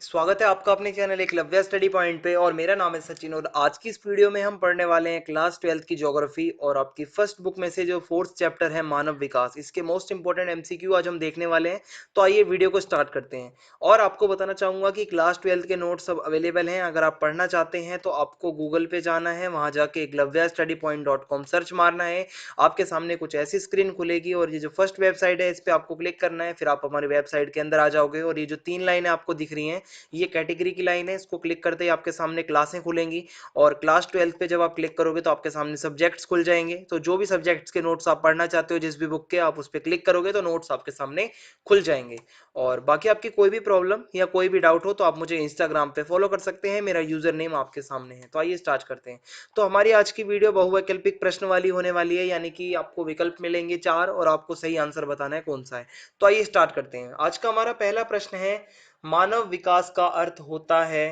स्वागत है आपका अपने चैनल एकलव्य स्टडी पॉइंट पे और मेरा नाम है सचिन। और आज की इस वीडियो में हम पढ़ने वाले हैं क्लास 12th की ज्योग्राफी और आपकी फर्स्ट बुक में से जो फोर्थ चैप्टर है मानव विकास, इसके मोस्ट इंपोर्टेंट एमसीक्यू आज हम देखने वाले हैं। तो आइए वीडियो को स्टार्ट करते हैं। और आपको बताना चाहूंगा कि क्लास 12th के नोट्स सब अवेलेबल हैं। अगर आप पढ़ना चाहते हैं तो आपको गूगल पे जाना है, वहां जाके eklavyastudypoint.com सर्च मारना है। आपके सामने कुछ ऐसी स्क्रीन खुलेगी और ये जो फर्स्ट वेबसाइट है इस पर आपको क्लिक करना है, फिर आप हमारी वेबसाइट के अंदर आ जाओगे। और ये जो 3 लाइनें आपको दिख रही हैं ये कैटेगरी की लाइन है, इसको क्लिक करते ही आपके सामने क्लासें खुलेंगी। और क्लास 12 पे जब आप क्लिक करोगे तो आपके सामने सब्जेक्ट्स खुल जाएंगे। तो जो भी सब्जेक्ट्स के नोट्स आप पढ़ना चाहते हो जिस भी बुक के, आप उस पर क्लिक करोगे तो नोट्स आपके सामने खुल जाएंगे। और बाकी आपकी कोई भी प्रॉब्लम या कोई भी डाउट हो तो आप मुझे इंस्टाग्राम पे फॉलो कर सकते हैं, मेरा यूजर नेम आपके सामने है। तो आइए स्टार्ट करते हैं। तो हमारी आज की वीडियो बहुवैकल्पिक प्रश्न वाली होने वाली है, यानी कि आपको विकल्प मिलेंगे 4 और आपको सही आंसर बताना है कौन सा है। तो आइए स्टार्ट करते हैं। आज का हमारा पहला प्रश्न है, मानव विकास का अर्थ होता है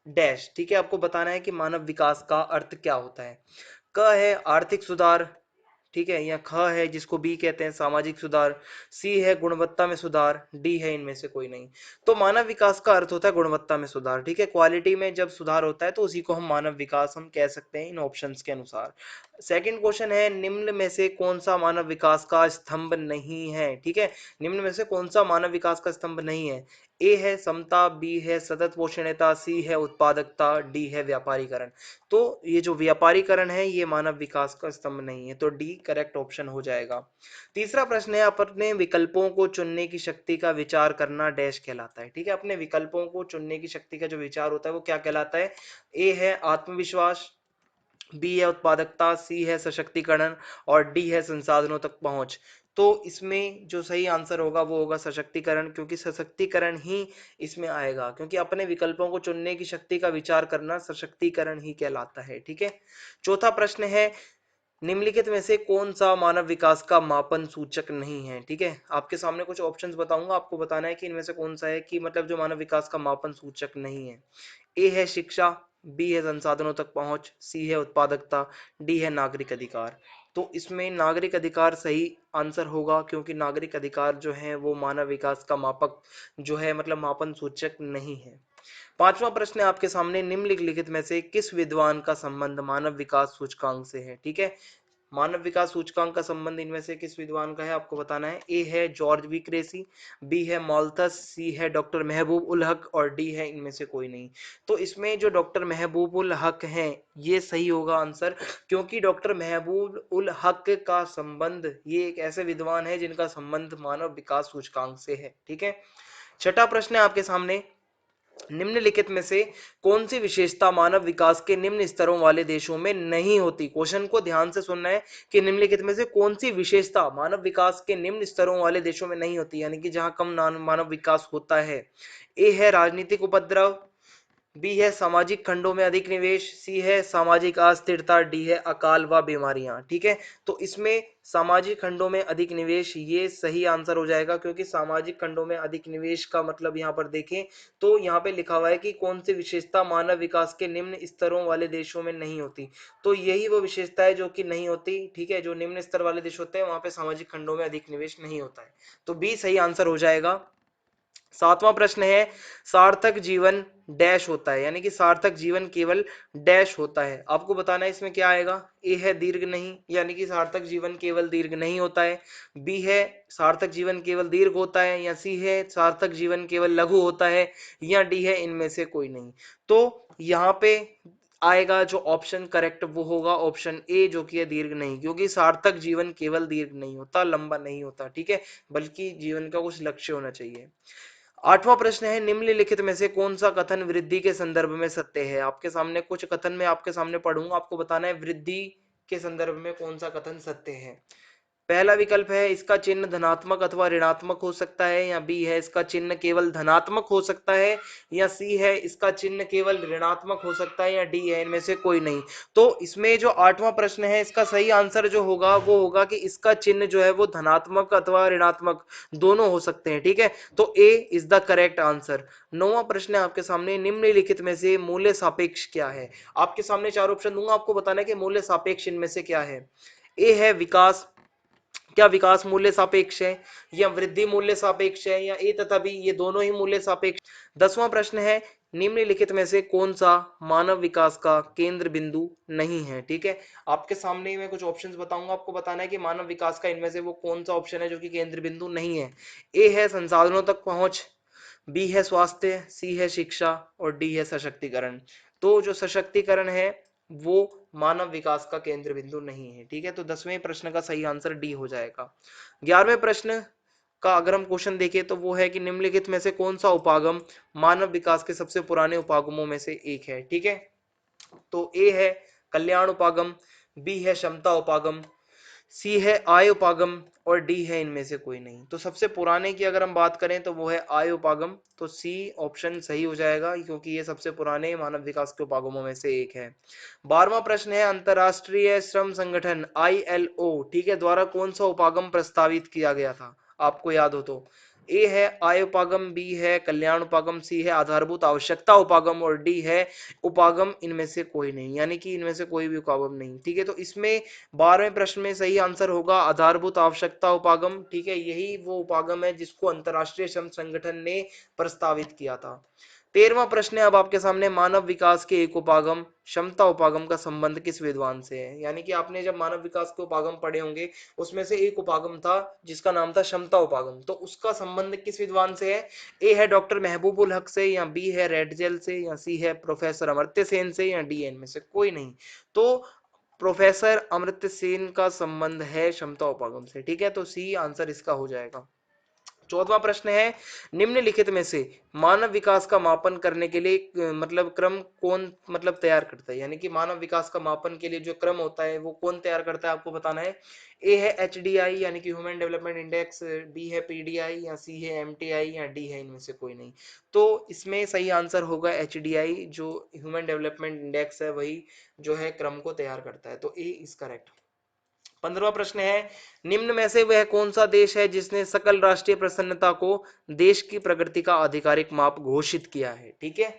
डैश। ठीक है, आपको बताना है कि मानव विकास का अर्थ क्या होता है। क है आर्थिक सुधार, ठीक है, या ख है जिसको बी कहते हैं सामाजिक सुधार, सी है गुणवत्ता में सुधार, डी है इनमें से कोई नहीं। तो मानव विकास का अर्थ होता है गुणवत्ता में सुधार। ठीक है, क्वालिटी में जब सुधार होता है तो उसी को हम मानव विकास हम कह सकते हैं इन ऑप्शंस के अनुसार। सेकंड क्वेश्चन है, निम्न में से कौन सा मानव विकास का स्तंभ नहीं है। ठीक है, निम्न में से कौन सा मानव विकास का स्तंभ नहीं है। ए है समता, बी है सतत पोषणीयता, सी है उत्पादकता, डी है व्यापारीकरण। तो ये जो व्यापारीकरण है ये मानव विकास का स्तंभ नहीं है, तो डी करेक्ट ऑप्शन हो जाएगा। तीसरा प्रश्न है, अपने विकल्पों को चुनने की शक्ति का विचार करना डैश कहलाता है। ठीक है, अपने विकल्पों को चुनने की शक्ति का जो विचार होता है वो क्या कहलाता है। ए है आत्मविश्वास, बी है उत्पादकता, सी है सशक्तिकरण और डी है संसाधनों तक पहुंच। तो इसमें जो सही आंसर होगा वो होगा सशक्तिकरण, क्योंकि सशक्तिकरण ही इसमें आएगा, क्योंकि अपने विकल्पों को चुनने की शक्ति का विचार करना सशक्तिकरण ही कहलाता है। ठीक है, चौथा प्रश्न है, निम्नलिखित में से कौन सा मानव विकास का मापन सूचक नहीं है। ठीक है, आपके सामने कुछ ऑप्शंस बताऊंगा, आपको बताना है कि इनमें से कौन सा है कि मतलब जो मानव विकास का मापन सूचक नहीं है। ए है शिक्षा, बी है संसाधनों तक पहुंच, सी है उत्पादकता, डी है नागरिक अधिकार। तो इसमें नागरिक अधिकार सही आंसर होगा, क्योंकि नागरिक अधिकार जो है वो मानव विकास का मापक जो है मतलब मापन सूचक नहीं है। पांचवा प्रश्न है आपके सामने, निम्नलिखित में से किस विद्वान का संबंध मानव विकास सूचकांक से है। ठीक है, मानव विकास सूचकांक का संबंध इनमें से किस विद्वान का है आपको बताना है। ए है जॉर्ज बी क्रेसी, बी है मॉल्थस, सी है डॉक्टर महबूब उल हक और डी है इनमें से कोई नहीं। तो इसमें जो डॉक्टर महबूब उल हक हैं ये सही होगा आंसर, क्योंकि डॉक्टर महबूब उल हक का संबंध, ये एक ऐसे विद्वान है जिनका संबंध मानव विकास सूचकांक से है। ठीक है, छठा प्रश्न है आपके सामने, निम्नलिखित में से कौन सी विशेषता मानव विकास के निम्न स्तरों वाले देशों में नहीं होती। क्वेश्चन को ध्यान से सुनना है कि निम्नलिखित में से कौन सी विशेषता मानव विकास के निम्न स्तरों वाले देशों में नहीं होती, यानी कि जहां कम मानव विकास होता है। ए है राजनीतिक उपद्रव, बी है सामाजिक खंडों में अधिक निवेश, सी है सामाजिक अस्थिरता, डी है अकाल व बीमारियां। ठीक है, तो इसमें सामाजिक खंडों में अधिक निवेश ये सही आंसर हो जाएगा, क्योंकि सामाजिक खंडों में अधिक निवेश का मतलब यहाँ पर देखें तो यहाँ पे लिखा हुआ है कि कौन सी विशेषता मानव विकास के निम्न स्तरों वाले देशों में नहीं होती। तो यही वो विशेषता है जो कि नहीं होती। ठीक है, जो निम्न स्तर वाले देश होते हैं वहां पे सामाजिक खंडों में अधिक निवेश नहीं होता है, तो बी सही आंसर हो जाएगा। सातवां प्रश्न है, सार्थक जीवन डैश होता है, यानी कि सार्थक जीवन केवल डैश होता है। आपको बताना है इसमें क्या आएगा। ए है दीर्घ नहीं, यानी कि सार्थक जीवन केवल दीर्घ नहीं होता है, बी है सार्थक जीवन केवल दीर्घ होता है, या सी है सार्थक जीवन केवल लघु होता है, या डी है इनमें से कोई नहीं। तो यहाँ पे आएगा जो ऑप्शन करेक्ट वो होगा ऑप्शन ए, जो कि है दीर्घ नहीं, क्योंकि सार्थक जीवन केवल दीर्घ नहीं होता, लंबा नहीं होता। ठीक है, बल्कि जीवन का कुछ लक्ष्य होना चाहिए। आठवां प्रश्न है, निम्नलिखित में से कौन सा कथन वृद्धि के संदर्भ में सत्य है। आपके सामने कुछ कथन में आपके सामने पढ़ूंगा, आपको बताना है वृद्धि के संदर्भ में कौन सा कथन सत्य है। पहला विकल्प है, इसका चिन्ह धनात्मक अथवा ऋणात्मक हो सकता है, या बी है इसका चिन्ह केवल धनात्मक हो सकता है, या सी है इसका चिन्ह केवल ऋणात्मक हो सकता है, या डी है इनमें से कोई नहीं। तो इसमें जो आठवां प्रश्न है इसका सही आंसर जो होगा वो होगा कि इसका चिन्ह जो है वो धनात्मक अथवा ऋणात्मक दोनों हो सकते हैं। ठीक है, तो ए इज द करेक्ट आंसर। नौवां प्रश्न है आपके सामने, निम्नलिखित में से मूल्य सापेक्ष क्या है। आपके सामने चार ऑप्शन दूंगा, आपको बताना है कि मूल्य सापेक्ष इनमें से क्या है। ए है विकास, क्या विकास मूल्य सापेक्ष है या वृद्धि मूल्य सापेक्ष है या ए तथा बी ये दोनों ही मूल्य सापेक्ष। 10वां प्रश्न है निम्नलिखित में से कौन सा मानव विकास का केंद्र बिंदु नहीं है। ठीक है, आपके सामने ही मैं कुछ ऑप्शंस बताऊंगा, आपको बताना है कि मानव विकास का इनमें से वो कौन सा ऑप्शन है जो कि केंद्र बिंदु नहीं है। ए है संसाधनों तक पहुंच, बी है स्वास्थ्य, सी है शिक्षा और डी है सशक्तिकरण। तो जो सशक्तिकरण है वो मानव विकास का केंद्र बिंदु नहीं है। ठीक है, तो 10वें प्रश्न का सही आंसर डी हो जाएगा। 11वें प्रश्न का अगर हम क्वेश्चन देखें तो वो है कि निम्नलिखित में से कौन सा उपागम मानव विकास के सबसे पुराने उपागमों में से एक है। ठीक है, तो ए है कल्याण उपागम, बी है क्षमता उपागम, सी है आय उपागम और डी है इनमें से कोई नहीं। तो सबसे पुराने की अगर हम बात करें तो वो है आय उपागम, तो सी ऑप्शन सही हो जाएगा क्योंकि ये सबसे पुराने मानव विकास के उपागमों में से एक है। 12वां प्रश्न है अंतरराष्ट्रीय श्रम संगठन ILO ठीक है द्वारा कौन सा उपागम प्रस्तावित किया गया था, आपको याद हो तो। ए है आय उपागम, बी है कल्याण उपागम, सी है आधारभूत आवश्यकता उपागम और डी है उपागम इनमें से कोई नहीं, यानी कि इनमें से कोई भी उपागम नहीं। ठीक है, तो इसमें 12वें प्रश्न में सही आंसर होगा आधारभूत आवश्यकता उपागम। ठीक है, यही वो उपागम है जिसको अंतरराष्ट्रीय श्रम संगठन ने प्रस्तावित किया था। 13वां प्रश्न है अब आपके सामने मानव विकास के एक उपागम क्षमता उपागम का संबंध किस विद्वान से है। यानी कि आपने जब मानव विकास के उपागम पढ़े होंगे उसमें से एक उपागम था जिसका नाम था क्षमता उपागम, तो उसका संबंध किस विद्वान से है। ए है डॉक्टर महबूबुल हक से या बी है रेडजेल से या सी है प्रोफेसर अमर्त्य सेन से या डी इनमें से कोई नहीं। तो प्रोफेसर अमर्त्य सेन का संबंध है क्षमता उपागम से। ठीक है, तो सी आंसर इसका हो जाएगा। 14वां प्रश्न है निम्नलिखित में से मानव विकास का मापन करने के लिए मतलब क्रम कौन मतलब तैयार करता है। यानी कि मानव विकास का मापन के लिए जो क्रम होता है वो कौन तैयार करता है, आपको बताना है। ए है HDI यानी कि ह्यूमन डेवलपमेंट इंडेक्स, बी है PDI या सी है MTI या डी है इनमें से कोई नहीं। तो इसमें सही आंसर होगा HDI, जो ह्यूमन डेवलपमेंट इंडेक्स है वही जो है क्रम को तैयार करता है, तो ए इज करेक्ट। 15वां प्रश्न है निम्न में से वह कौन सा देश है जिसने सकल राष्ट्रीय प्रसन्नता को देश की प्रगति का आधिकारिक माप घोषित किया है। ठीक है,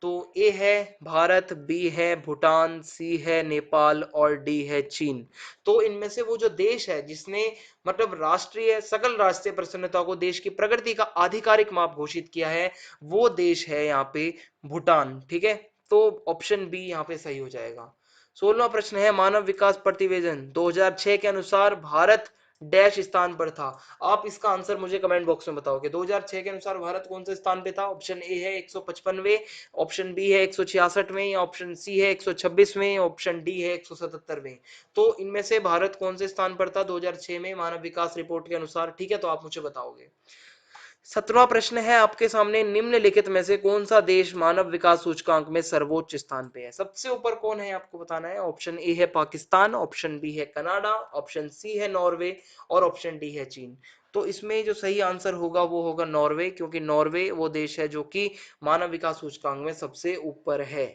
तो ए है भारत, बी है भूटान, सी है नेपाल और डी है चीन। तो इनमें से वो जो देश है जिसने मतलब राष्ट्रीय सकल राष्ट्रीय प्रसन्नता को देश की प्रगति का आधिकारिक माप घोषित किया है वो देश है यहाँ पे भूटान। ठीक है, तो ऑप्शन बी यहाँ पे सही हो जाएगा। 16वां प्रश्न है मानव विकास प्रतिवेदन 2006 के अनुसार भारत डैश स्थान पर था। आप इसका आंसर मुझे कमेंट बॉक्स में बताओगे 2006 के अनुसार भारत कौन से स्थान पे था। ऑप्शन ए है 155वें, ऑप्शन बी है 166वें या ऑप्शन सी है 126वें, ऑप्शन डी है 177वें। तो इनमें से भारत कौन से स्थान पर था 2006 में मानव विकास रिपोर्ट के अनुसार। ठीक है, तो आप मुझे बताओगे। 17वां प्रश्न है आपके सामने निम्नलिखित में से कौन सा देश मानव विकास सूचकांक में सर्वोच्च स्थान पे है। सबसे ऊपर कौन है आपको बताना है। ऑप्शन ए है पाकिस्तान, ऑप्शन बी है कनाडा, ऑप्शन सी है नॉर्वे और ऑप्शन डी है चीन। तो इसमें जो सही आंसर होगा वो होगा नॉर्वे, क्योंकि नॉर्वे वो देश है जो कि मानव विकास सूचकांक में सबसे ऊपर है।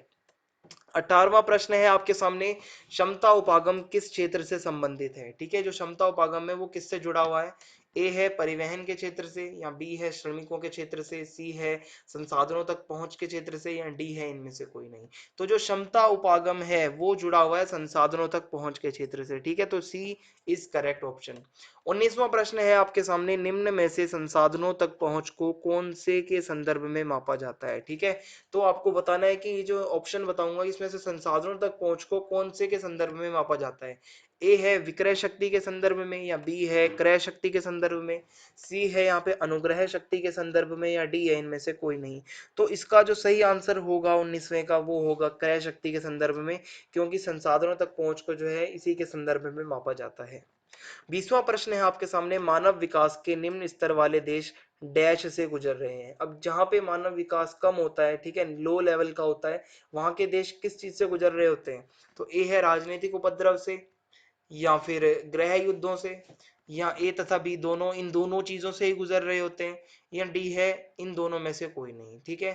18वां प्रश्न है आपके सामने क्षमता उपागम किस क्षेत्र से संबंधित है। ठीक है, जो क्षमता उपागम है वो किससे जुड़ा हुआ है। ए है परिवहन के क्षेत्र से या बी है श्रमिकों के क्षेत्र से, सी है संसाधनों तक पहुंच के क्षेत्र से या डी है इनमें से कोई नहीं। तो जो क्षमता उपागम है वो जुड़ा हुआ है संसाधनों तक पहुंच के क्षेत्र से। ठीक है, तो सी इज करेक्ट ऑप्शन। 19वां प्रश्न है आपके सामने निम्न में से संसाधनों तक पहुंच को कौन से के संदर्भ में मापा जाता है। ठीक है, तो आपको बताना है कि ये जो ऑप्शन बताऊंगा इसमें से संसाधनों तक पहुंच को कौन से के संदर्भ में मापा जाता है। ए है विक्रय शक्ति के संदर्भ में या बी है क्रय शक्ति के संदर्भ में, सी है यहाँ पे अनुग्रह शक्ति के संदर्भ में या डी है इनमें से कोई नहीं। तो इसका जो सही आंसर होगा 19वें का वो होगा क्रय शक्ति के संदर्भ में, क्योंकि संसाधनों तक पहुंच को जो है इसी के संदर्भ में मापा जाता है। 20वां प्रश्न है आपके सामने मानव विकास के निम्न स्तर वाले देश डैश से गुजर रहे हैं। अब जहां पे मानव विकास कम होता है, ठीक है, लो लेवल का होता है, वहां के देश किस चीज से गुजर रहे होते हैं। तो ए है राजनीतिक उपद्रव से या फिर गृह युद्धों से या ए तथा बी दोनों, इन दोनों चीजों से ही गुजर रहे होते हैं या डी है इन दोनों में से कोई नहीं। ठीक है,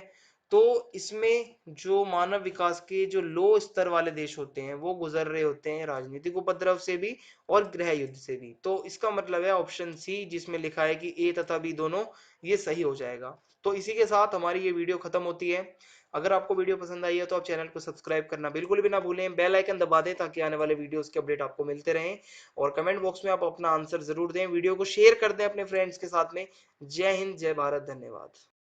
तो इसमें जो मानव विकास के जो लो स्तर वाले देश होते हैं वो गुजर रहे होते हैं राजनीतिक उपद्रव से भी और गृह युद्ध से भी। तो इसका मतलब है ऑप्शन सी जिसमें लिखा है कि ए तथा बी दोनों, ये सही हो जाएगा। तो इसी के साथ हमारी ये वीडियो खत्म होती है। अगर आपको वीडियो पसंद आई है तो आप चैनल को सब्सक्राइब करना बिल्कुल भी ना भूलें, बेल आइकन दबा दें ताकि आने वाले वीडियोस के अपडेट आपको मिलते रहें। और कमेंट बॉक्स में आप अपना आंसर जरूर दें, वीडियो को शेयर कर दें अपने फ्रेंड्स के साथ में। जय हिंद, जय भारत, धन्यवाद।